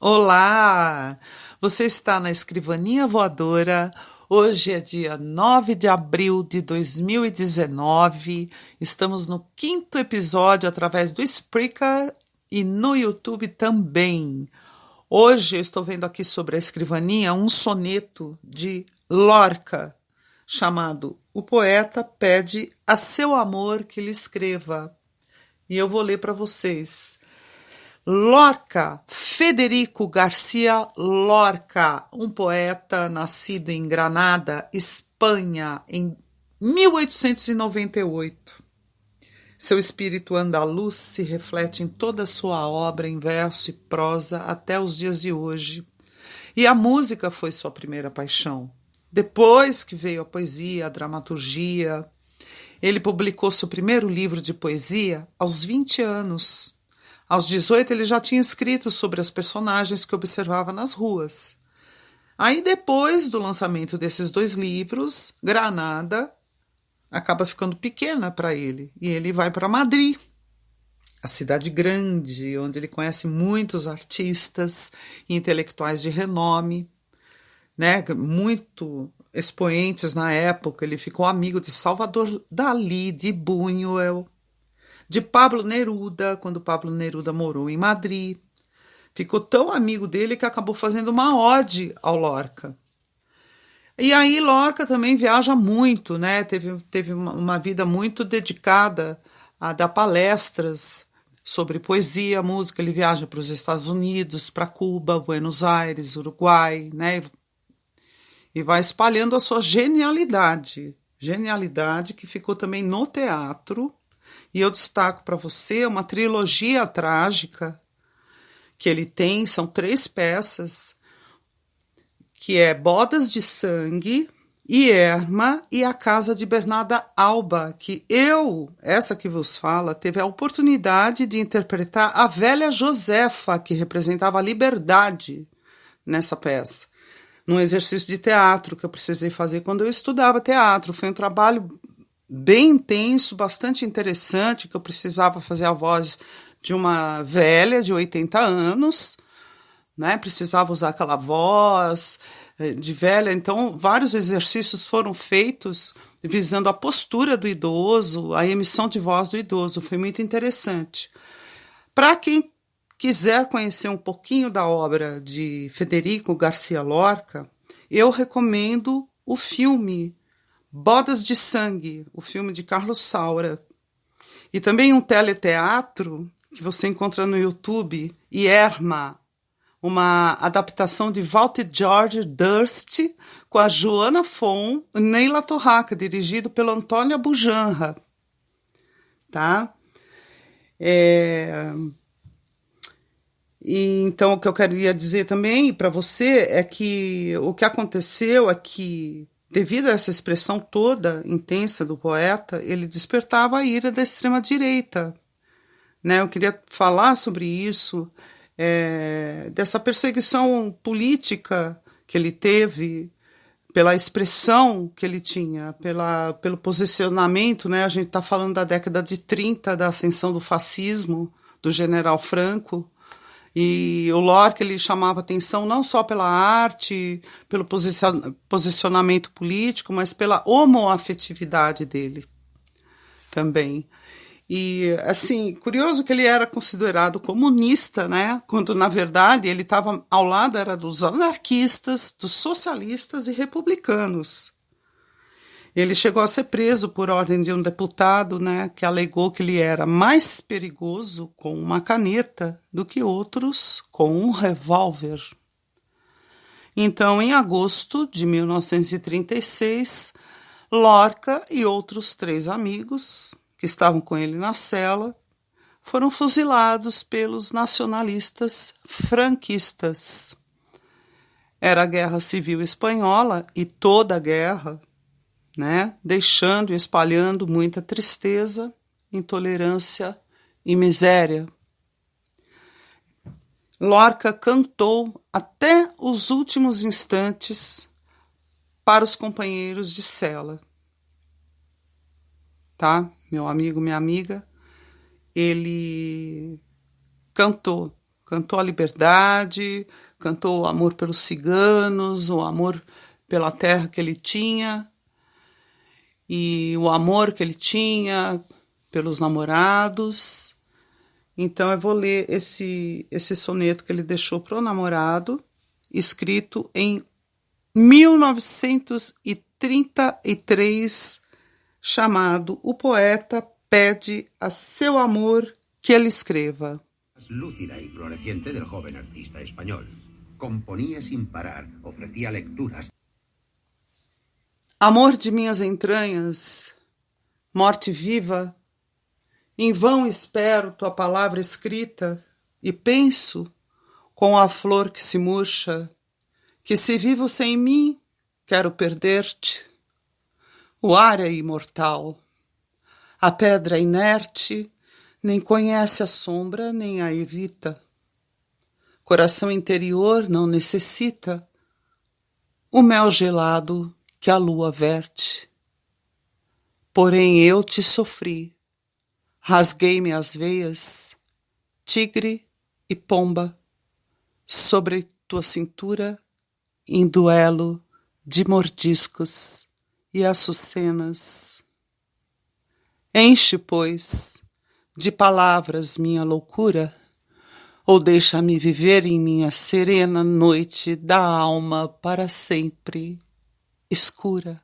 Olá! Você está na Escrivaninha Voadora. Hoje é dia 9 de abril de 2019. Estamos no 5º episódio através do Spreaker e no YouTube também. Hoje eu estou vendo aqui sobre a escrivaninha um soneto de Lorca, chamado O Poeta Pede a Seu Amor que lhe escreva. E eu vou ler para vocês. Lorca, Federico Garcia Lorca, um poeta nascido em Granada, Espanha, em 1898. Seu espírito andaluz se reflete em toda a sua obra em verso e prosa até os dias de hoje. E a música foi sua primeira paixão. Depois que veio a poesia, a dramaturgia, ele publicou seu primeiro livro de poesia aos 20 anos. Aos 18, ele já tinha escrito sobre as personagens que observava nas ruas. Aí, depois do lançamento desses 2 livros, Granada acaba ficando pequena para ele. E ele vai para Madrid, a cidade grande, onde ele conhece muitos artistas e intelectuais de renome, né? Muito expoentes na época. Ele ficou amigo de Salvador Dalí, de Buñuel, de Pablo Neruda, quando Pablo Neruda morou em Madrid. Ficou tão amigo dele que acabou fazendo uma ode ao Lorca. E aí Lorca também viaja muito, né? Teve uma vida muito dedicada a dar palestras sobre poesia, música. Ele viaja para os Estados Unidos, para Cuba, Buenos Aires, Uruguai, né? E vai espalhando a sua genialidade que ficou também no teatro. E eu destaco para você uma trilogia trágica que ele tem, são 3 peças, que é Bodas de Sangue, Irma e A Casa de Bernarda Alba, que essa que vos fala, teve a oportunidade de interpretar a velha Josefa, que representava a liberdade nessa peça, num exercício de teatro que eu precisei fazer quando eu estudava teatro. Foi um trabalho bem intenso, bastante interessante, que eu precisava fazer a voz de uma velha de 80 anos, né? Precisava usar aquela voz de velha. Então, vários exercícios foram feitos visando a postura do idoso, a emissão de voz do idoso. Foi muito interessante. Para quem quiser conhecer um pouquinho da obra de Federico Garcia Lorca, eu recomendo o filme Bodas de Sangue, o filme de Carlos Saura. E também um teleteatro que você encontra no YouTube, Irma, uma adaptação de Walter George Durst com a Joana Fon e Neila Torraca, dirigido pelo Antônio Bujanra. Tá? E então, o que eu queria dizer também para você é que o que aconteceu é que, devido a essa expressão toda intensa do poeta, ele despertava a ira da extrema-direita. Né? Eu queria falar sobre isso, dessa perseguição política que ele teve, pela expressão que ele tinha, pelo posicionamento. Né? A gente está falando da década de 30, da ascensão do fascismo, do general Franco. E o Lorca, ele chamava atenção não só pela arte, pelo posicionamento político, mas pela homoafetividade dele também. E, assim, curioso que ele era considerado comunista, né? Quando, na verdade, ele estava ao lado era dos anarquistas, dos socialistas e republicanos. Ele chegou a ser preso por ordem de um deputado, né, que alegou que ele era mais perigoso com uma caneta do que outros com um revólver. Então, em agosto de 1936, Lorca e outros 3 amigos que estavam com ele na cela foram fuzilados pelos nacionalistas franquistas. Era a Guerra Civil Espanhola e toda a guerra, né, deixando e espalhando muita tristeza, intolerância e miséria. Lorca cantou até os últimos instantes para os companheiros de cela. Tá? Meu amigo, minha amiga, ele cantou cantou a liberdade, cantou o amor pelos ciganos, o amor pela terra que ele tinha e o amor que ele tinha pelos namorados. Então eu vou ler esse soneto que ele deixou para o namorado, escrito em 1933, chamado O Poeta Pede a Seu Amor que ele escreva. Lúcida y floreciente del joven artista español. Componía sin parar, ofrecía lecturas. Amor de minhas entranhas, morte viva, em vão espero tua palavra escrita e penso, com a flor que se murcha, que se vivo sem mim, quero perder-te. O ar é imortal, a pedra é inerte, nem conhece a sombra, nem a evita. Coração interior não necessita o mel gelado que a lua verte. Porém eu te sofri, rasguei-me as veias, tigre e pomba, sobre tua cintura, em duelo de mordiscos e açucenas. Enche, pois, de palavras minha loucura, ou deixa-me viver em minha serena noite da alma para sempre escura.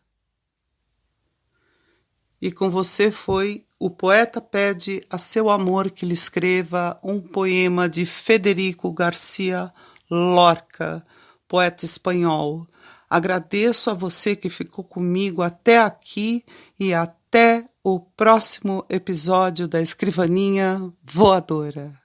E com você foi O Poeta Pede a Seu Amor que lhe escreva, um poema de Federico Garcia Lorca, poeta espanhol. Agradeço a você que ficou comigo até aqui e até o próximo episódio da Escrivaninha Voadora.